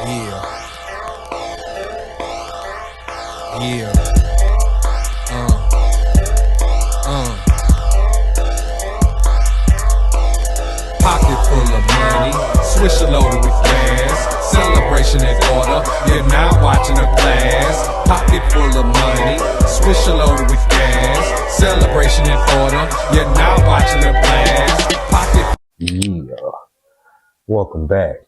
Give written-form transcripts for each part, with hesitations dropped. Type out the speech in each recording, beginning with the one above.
Yeah. Yeah. Pocket full of money, swisher loaded with gas. Celebration in order, you're now watching a class. Pocket full of money, swisher loaded with gas. Celebration in order, you're now watching a class. Pocket. Yeah. Welcome back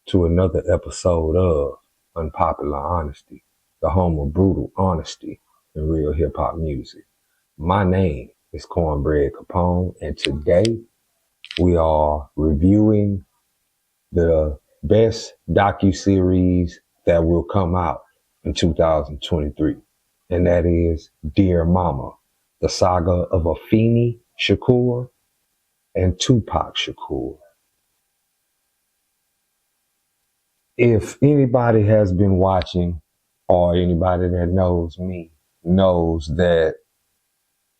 to another episode of Unpopular Honesty, the home of brutal honesty and real hip hop music. My name is Cornbread Capone, and today we are reviewing the best docuseries that will come out in 2023, and that is Dear Mama, the saga of Afeni Shakur and Tupac Shakur. If anybody has been watching, or anybody that knows me knows that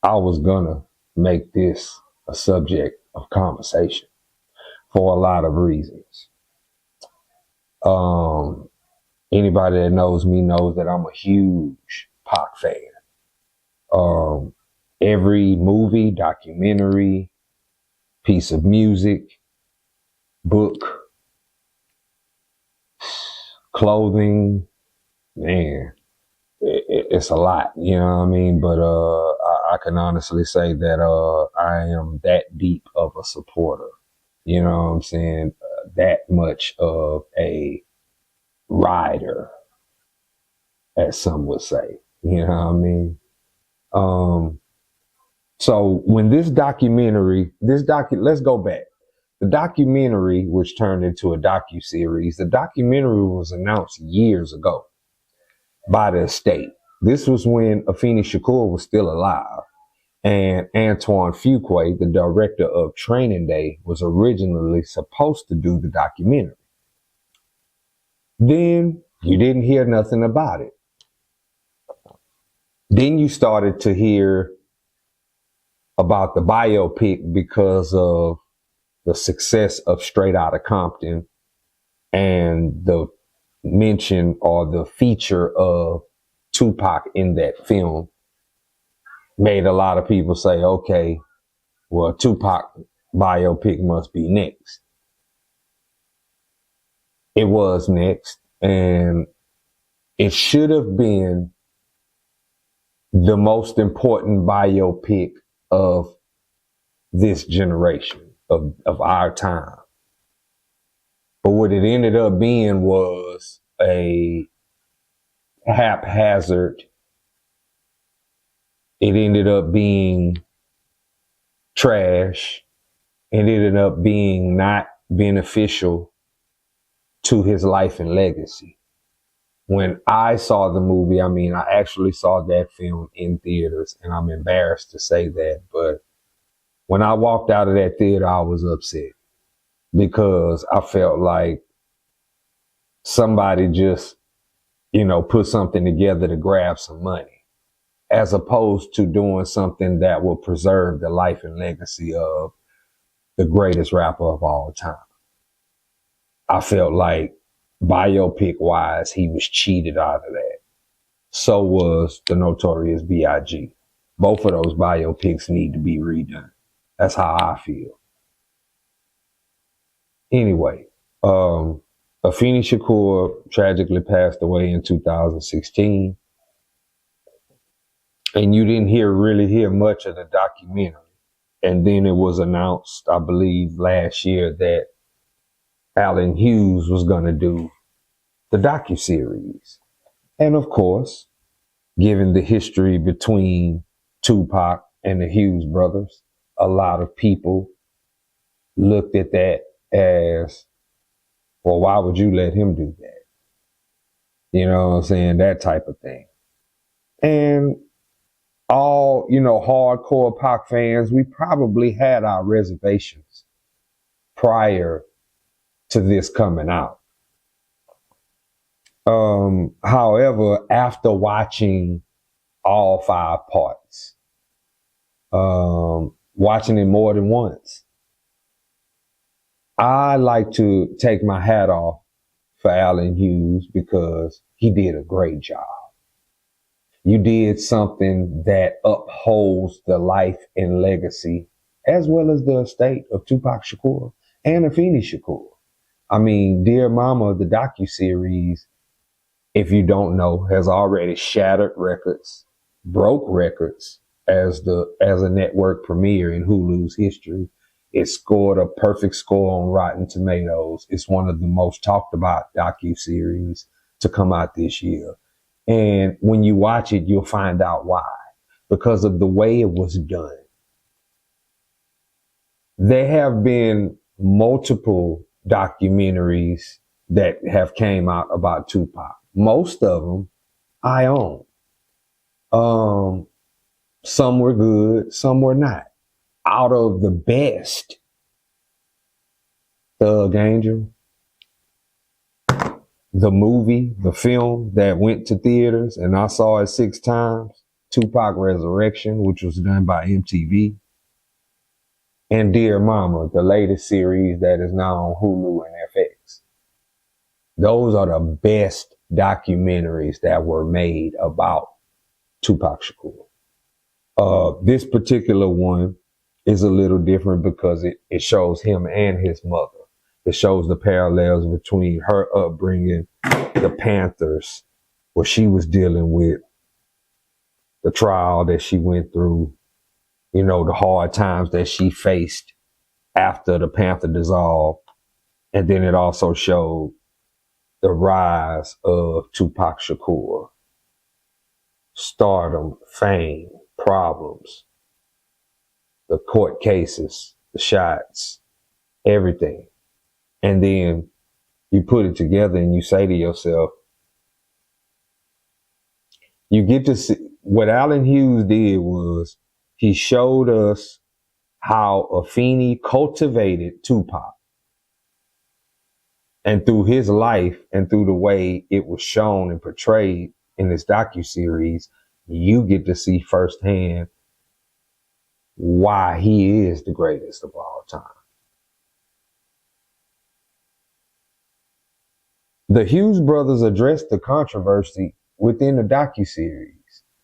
I was gonna make this a subject of conversation for a lot of reasons. Anybody that knows me knows that I'm a huge Pac fan. Every movie, documentary, piece of music, book, clothing, man, it's a lot, you know what I mean? But I can honestly say that I am that deep of a supporter, you know what I'm saying? That much of a rider, as some would say, you know what I mean? So when this documentary, let's go back. The documentary, which turned into a docuseries, the documentary was announced years ago by the estate. This was when Afeni Shakur was still alive, and Antoine Fuqua, the director of Training Day, was originally supposed to do the documentary. Then you didn't hear nothing about it. Then you started to hear about the biopic because of the success of Straight Outta Compton and the mention or the feature of Tupac in that film made a lot of people say, okay, well, Tupac biopic must be next. It was next, and it should have been the most important biopic of this generation, of our time. But what it ended up being was a haphazard. It ended up being trash. It ended up being not beneficial to his life and legacy. When I saw the movie, I actually saw that film in theaters, and I'm embarrassed to say that, but when I walked out of that theater, I was upset because I felt like somebody just, put something together to grab some money, as opposed to doing something that will preserve the life and legacy of the greatest rapper of all time. I felt like biopic wise, he was cheated out of that. So was the Notorious B.I.G. Both of those biopics need to be redone. That's how I feel. Anyway, Afeni Shakur tragically passed away in 2016. And you didn't really hear much of the documentary. And then it was announced, I believe, last year that Alan Hughes was going to do the docuseries. And of course, given the history between Tupac and the Hughes brothers, a lot of people looked at that as, well, why would you let him do that? You know what I'm saying? That type of thing. And all, hardcore Pac fans, we probably had our reservations prior to this coming out. However, after watching all 5 parts, watching it more than once, I like to take my hat off for Allen Hughes because he did a great job. You did something that upholds the life and legacy as well as the estate of Tupac Shakur and Afeni Shakur. I mean, Dear Mama, the docuseries, if you don't know, has already shattered records, broke records as a network premiere in Hulu's history. It scored a perfect score on Rotten Tomatoes. It's one of the most talked about docuseries to come out this year. And when you watch it, you'll find out why. Because of the way it was done. There have been multiple documentaries that have came out about Tupac. Most of them I own. Some were good, some were not. Out of the best, Thug Angel, the movie, the film that went to theaters and I saw it 6 times, Tupac Resurrection, which was done by MTV, and Dear Mama, the latest series that is now on Hulu and FX. Those are the best documentaries that were made about Tupac Shakur. This particular one is a little different because it shows him and his mother. It shows the parallels between her upbringing, the Panthers, what she was dealing with, the trial that she went through, you know, the hard times that she faced after the Panther dissolved. And then it also showed the rise of Tupac Shakur. Stardom, fame, problems, the court cases, the shots, everything. And then you put it together and you say to yourself, you get to see what Allen Hughes did was he showed us how Afeni cultivated Tupac. And through his life and through the way it was shown and portrayed in this docuseries, you get to see firsthand why he is the greatest of all time. The Hughes brothers addressed the controversy within the docuseries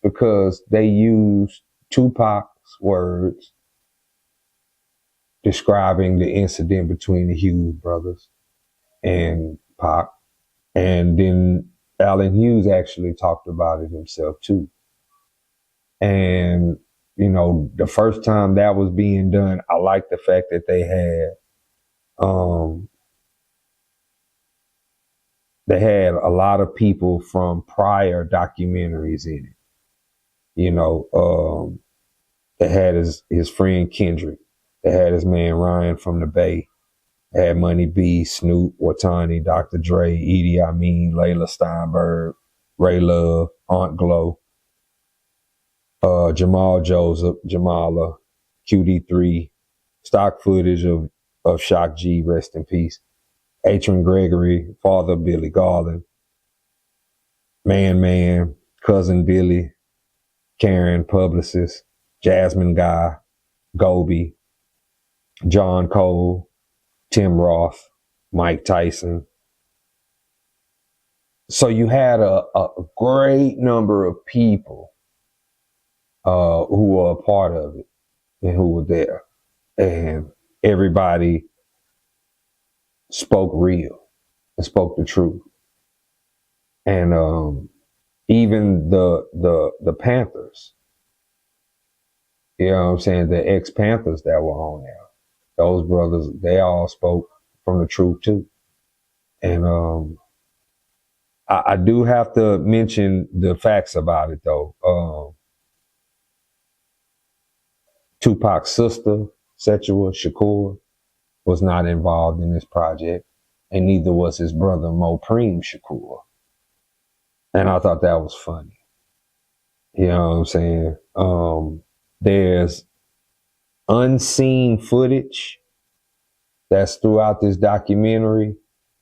because they used Tupac's words describing the incident between the Hughes brothers and Pac. And then Allen Hughes actually talked about it himself too. And, you know, the first time that was being done, I like the fact that they had a lot of people from prior documentaries in it. You know, they had his friend Kendrick. They had his man Ryan from the Bay. They had Money B, Snoop, Watani, Dr. Dre, Edie Amin, Layla Steinberg, Ray Love, Aunt Glow, Jamal Joseph, Jamala, QD3, stock footage of Shock G, rest in peace, Atron Gregory, father Billy Garland, Man, cousin Billy, Karen, publicist, Jasmine Guy, Gobi, John Cole, Tim Roth, Mike Tyson. So you had a great number of people who were a part of it and who were there. And everybody spoke real and spoke the truth. And even the Panthers, you know what I'm saying, the ex-Panthers that were on there, those brothers, they all spoke from the truth too. And I do have to mention the facts about it though. Tupac's sister, Setua Shakur, was not involved in this project, and neither was his brother Mopreme Shakur. And I thought that was funny. You know what I'm saying? There's unseen footage that's throughout this documentary.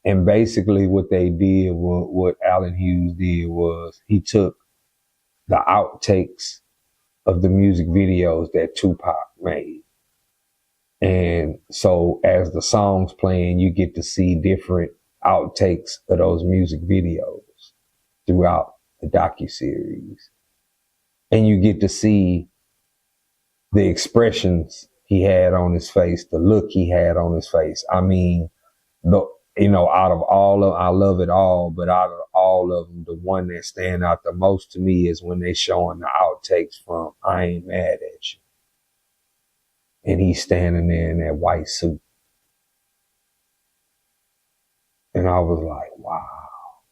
And basically what they did, what Allen Hughes did was he took the outtakes of the music videos that Tupac made. And so as the song's playing, you get to see different outtakes of those music videos throughout the docuseries. And you get to see the expressions he had on his face, the look he had on his face. I mean, out of all of, I love it all, but out of all of them, the one that stand out the most to me is when they showing the outtakes from I Ain't Mad at You. And he's standing there in that white suit. And I was like, wow.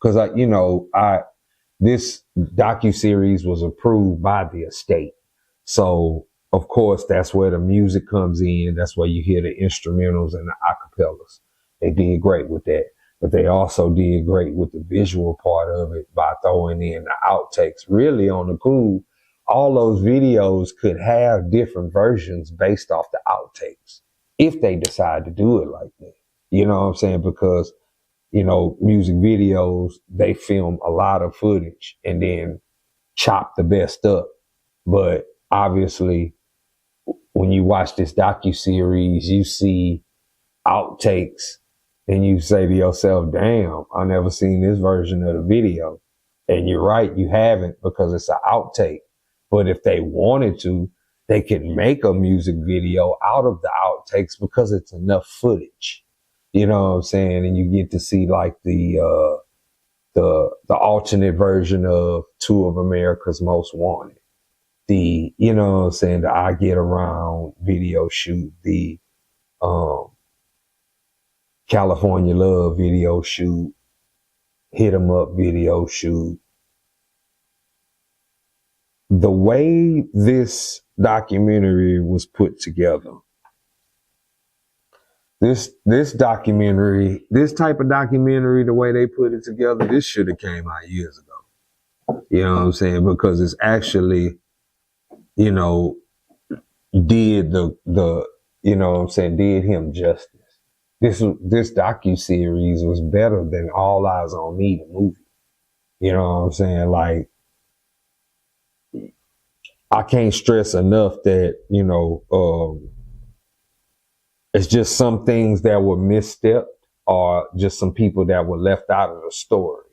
Cause this docuseries was approved by the estate. So of course, that's where the music comes in. That's where you hear the instrumentals and the acapellas. They did great with that. But they also did great with the visual part of it by throwing in the outtakes. Really on the cool, all those videos could have different versions based off the outtakes if they decide to do it like that. You know what I'm saying? Because, music videos, they film a lot of footage and then chop the best up. But obviously, when you watch this docuseries, you see outtakes and you say to yourself, damn, I never seen this version of the video. And you're right, you haven't, because it's an outtake. But if they wanted to, they could make a music video out of the outtakes because it's enough footage. You know what I'm saying? And you get to see like the alternate version of Two of America's Most Wanted. The I Get Around video shoot, the California Love video shoot, Hit 'em Up video shoot. The way this documentary was put together, this type of documentary, the way they put it together, this should have came out years ago. You know what I'm saying? Because it's actually, did did him justice. This docuseries was better than All Eyes on Me, the movie. You know what I'm saying? Like, I can't stress enough that, it's just some things that were misstepped or just some people that were left out of the story.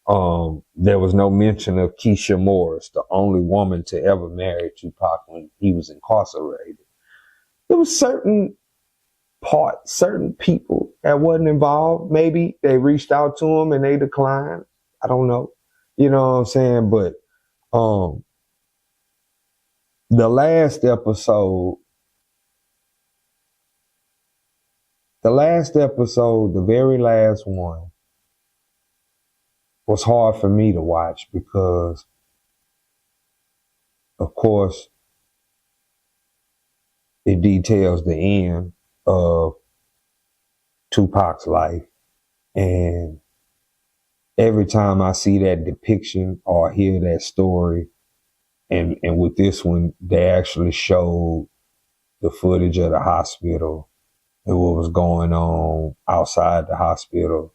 There was no mention of Keisha Morris, the only woman to ever marry Tupac when he was incarcerated. There was certain people that wasn't involved. Maybe they reached out to him and they declined. I don't know. You know what I'm saying? But the last episode, the very last one, was hard for me to watch because, of course, it details the end of Tupac's life. And every time I see that depiction or hear that story, and with this one, they actually showed the footage of the hospital and what was going on outside the hospital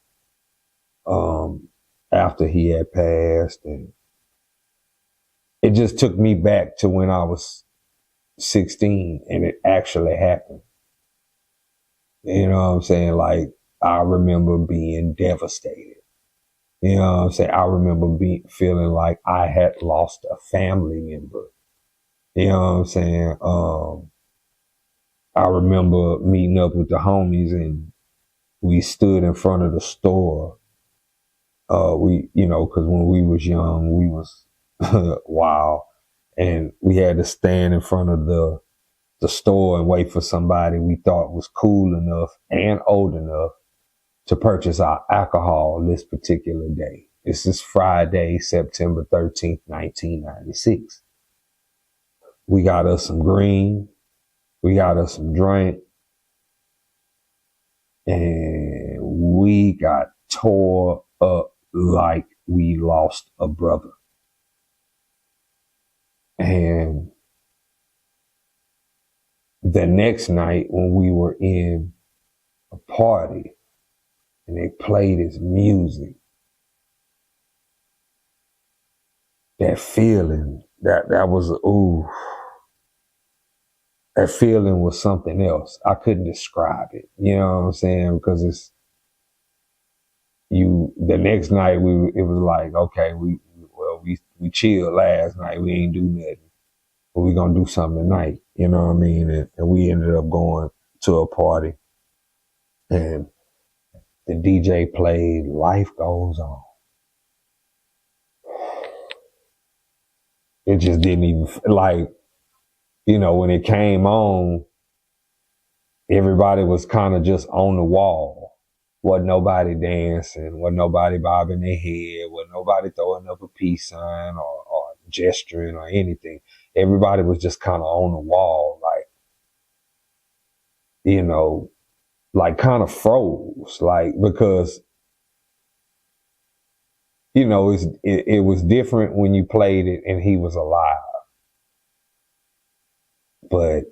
after he had passed. And it just took me back to when I was 16 and it actually happened. You know what I'm saying? Like, I remember being devastated. You know what I'm saying? I remember feeling like I had lost a family member. You know what I'm saying? I remember meeting up with the homies and we stood in front of the store. Cause when we was young, we was wild. And we had to stand in front of the store and wait for somebody we thought was cool enough and old enough to purchase our alcohol this particular day. This is Friday, September 13th, 1996. We got us some green. We got us some drink. And we got tore up like we lost a brother. And the next night when we were in a party and they played his music, that feeling, that was, ooh, that feeling was something else. I couldn't describe it. You know what I'm saying? Because the next night it was like, okay, we chilled last night. We ain't do nothing. But we gonna do something tonight. You know what I mean? And we ended up going to a party, and the DJ played Life Goes On. It just didn't even, like, when it came on, everybody was kind of just on the wall. Wasn't nobody dancing, wasn't nobody bobbing their head, wasn't nobody throwing up a peace sign or gesturing or anything. Everybody was just kind of on the wall, like kind of froze, like, because, it was different when you played it and he was alive. But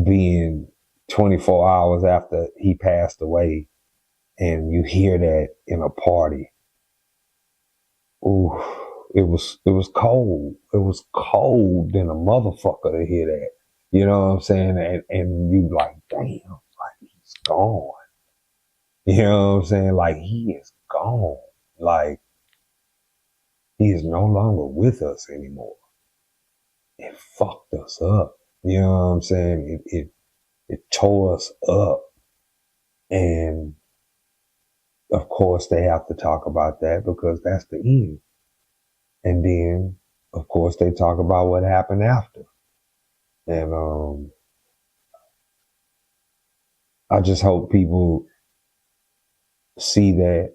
being 24 hours after he passed away and you hear that in a party, ooh, it was cold. It was cold than a motherfucker to hear that. You know what I'm saying? And you like, damn, like he's gone. You know what I'm saying? Like he is gone. Like he is no longer with us anymore. It fucked us up. You know what I'm saying? It tore us up. And of course they have to talk about that because that's the end. And then, of course, they talk about what happened after. And I just hope people see that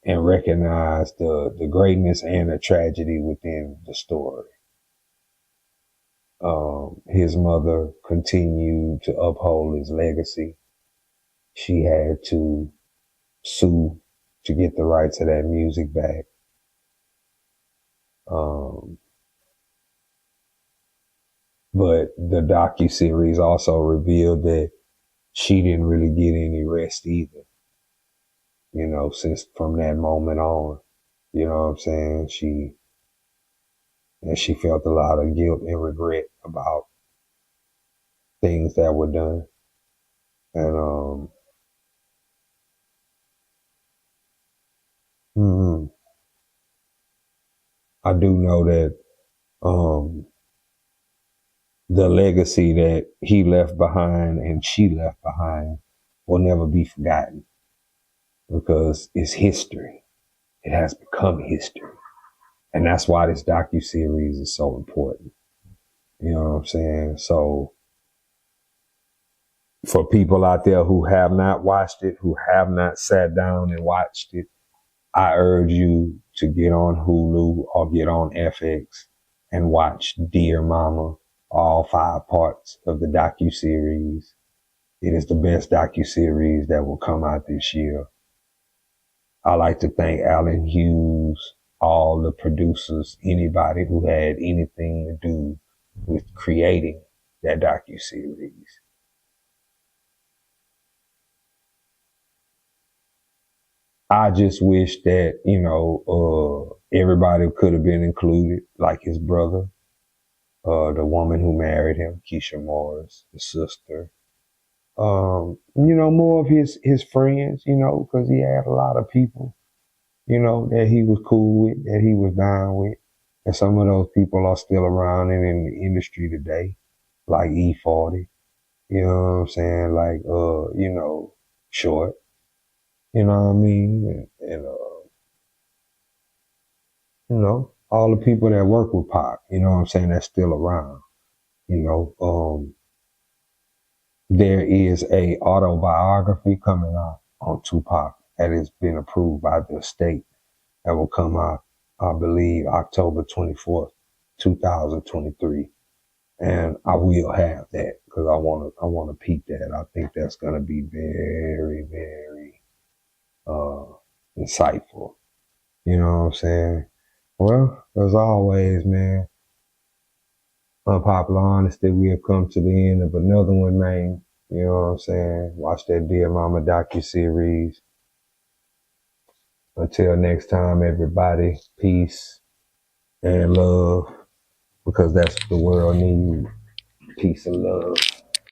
and recognize the greatness and the tragedy within the story. His mother continued to uphold his legacy. She had to sue to get the rights of that music back. But the docuseries also revealed that she didn't really get any rest either. Since from that moment on, you know what I'm saying? She felt a lot of guilt and regret about things that were done. And I do know that the legacy that he left behind and she left behind will never be forgotten because it's history. It has become history. And that's why this docuseries is so important. You know what I'm saying? So for people out there who have not watched it, who have not sat down and watched it, I urge you to get on Hulu or get on FX and watch Dear Mama, all 5 parts of the docuseries. It is the best docuseries that will come out this year. I like to thank Alan Hughes, all the producers, anybody who had anything to do with creating that docuseries. I just wish that, everybody could have been included, like his brother, the woman who married him, Keisha Morris, the sister, more of his friends, because he had a lot of people, that he was cool with, that he was down with. And some of those people are still around and in the industry today, like E40, you know what I'm saying? Like, Short, you know what I mean? And all the people that work with Pac, you know what I'm saying, that's still around, there is a autobiography coming out on Tupac that has been approved by the state that will come out, I believe, October 24th, 2023. And I will have that because I want to peep that. I think that's going to be very, very, insightful. You know what I'm saying? Well, as always, man, Unpopular Honesty, we have come to the end of another one, man. You know what I'm saying? Watch that Dear Mama docuseries. Until next time, everybody, peace and love, because that's what the world needs. Peace and love.